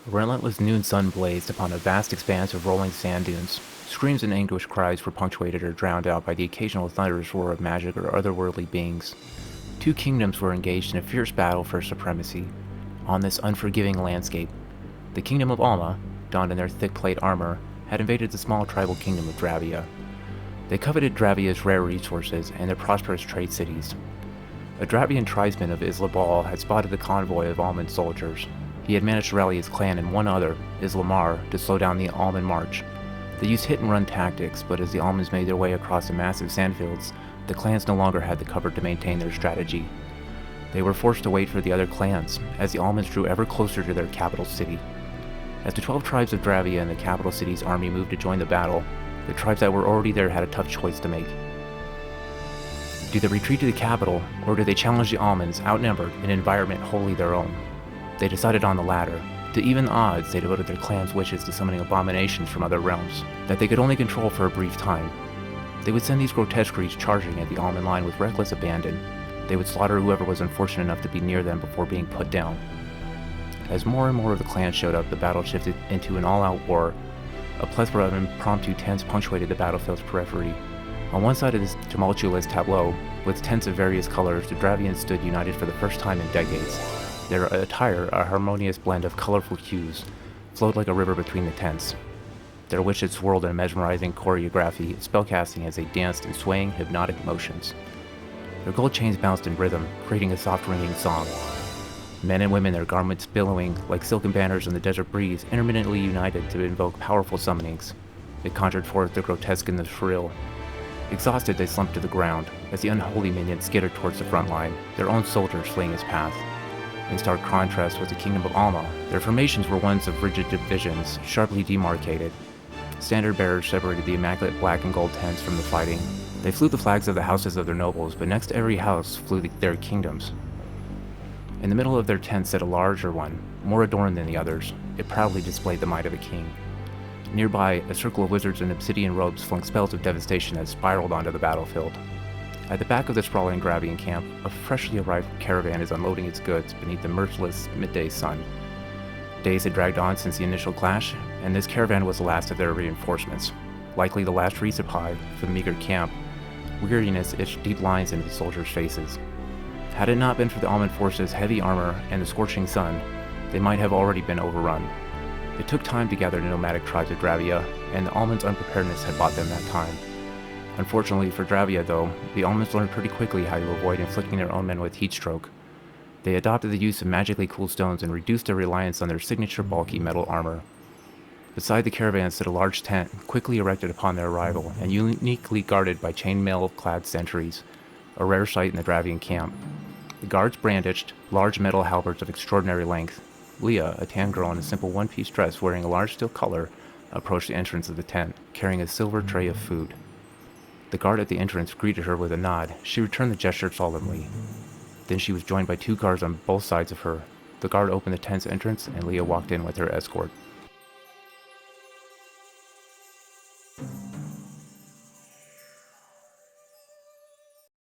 A relentless noon sun blazed upon a vast expanse of rolling sand dunes. Screams and anguished cries were punctuated or drowned out by the occasional thunderous roar of magic or otherworldly beings. Two kingdoms were engaged in a fierce battle for supremacy. On this unforgiving landscape, the kingdom of Alma, donned in their thick plate armor, had invaded the small tribal kingdom of Dravia. They coveted Dravia's rare resources and their prosperous trade cities. A Dravian tribesman of Isla Ball had spotted the convoy of Almond soldiers. He had managed to rally his clan and one other, Islamar, to slow down the Almond march. They used hit-and-run tactics, but as the Almonds made their way across the massive sandfields, the clans no longer had the cover to maintain their strategy. They were forced to wait for the other clans, as the Almonds drew ever closer to their capital city. As the 12 tribes of Dravia and the capital city's army moved to join the battle, the tribes that were already there had a tough choice to make. Do they retreat to the capital, or do they challenge the Almonds, outnumbered, in an environment wholly their own? They decided on the latter. To even the odds, they devoted their clan's wishes to summoning abominations from other realms, that they could only control for a brief time. They would send these grotesqueries charging at the Almond line with reckless abandon. They would slaughter whoever was unfortunate enough to be near them before being put down. As more and more of the clans showed up, the battle shifted into an all-out war. A plethora of impromptu tents punctuated the battlefield's periphery. On one side of this tumultuous tableau, with tents of various colors, the Dravians stood united for the first time in decades. Their attire, a harmonious blend of colorful hues, flowed like a river between the tents. Their witches swirled in a mesmerizing choreography, spellcasting as they danced in swaying, hypnotic motions. Their gold chains bounced in rhythm, creating a soft ringing song. Men and women, their garments billowing like silken banners in the desert breeze, intermittently united to invoke powerful summonings. It conjured forth the grotesque and the shrill. Exhausted, they slumped to the ground, as the unholy minions skittered towards the front line, their own soldiers fleeing his path. In stark contrast with the kingdom of Alma, their formations were ones of rigid divisions, sharply demarcated. Standard bearers separated the immaculate black and gold tents from the fighting. They flew the flags of the houses of their nobles, but next to every house flew their kingdoms. In the middle of their tent sat a larger one, more adorned than the others. It proudly displayed the might of a king. Nearby, a circle of wizards in obsidian robes flung spells of devastation that spiraled onto the battlefield. At the back of the sprawling Gravian camp, a freshly arrived caravan is unloading its goods beneath the merciless midday sun. Days had dragged on since the initial clash, and this caravan was the last of their reinforcements. Likely the last resupply for the meager camp, weariness etched deep lines into the soldiers' faces. Had it not been for the Almond forces' heavy armor and the scorching sun, they might have already been overrun. It took time to gather the nomadic tribes of Dravia, and the Almonds' unpreparedness had bought them that time. Unfortunately for Dravia, though, the Almonds learned pretty quickly how to avoid inflicting their own men with heatstroke. They adopted the use of magically cool stones and reduced their reliance on their signature bulky metal armor. Beside the caravan stood a large tent, quickly erected upon their arrival, and uniquely guarded by chainmail-clad sentries, a rare sight in the Dravian camp. The guards brandished large metal halberds of extraordinary length. Leah, a tan girl in a simple one-piece dress wearing a large steel collar, approached the entrance of the tent, carrying a silver tray of food. The guard at the entrance greeted her with a nod. She returned the gesture solemnly. Then she was joined by two guards on both sides of her. The guard opened the tent's entrance, and Leah walked in with her escort.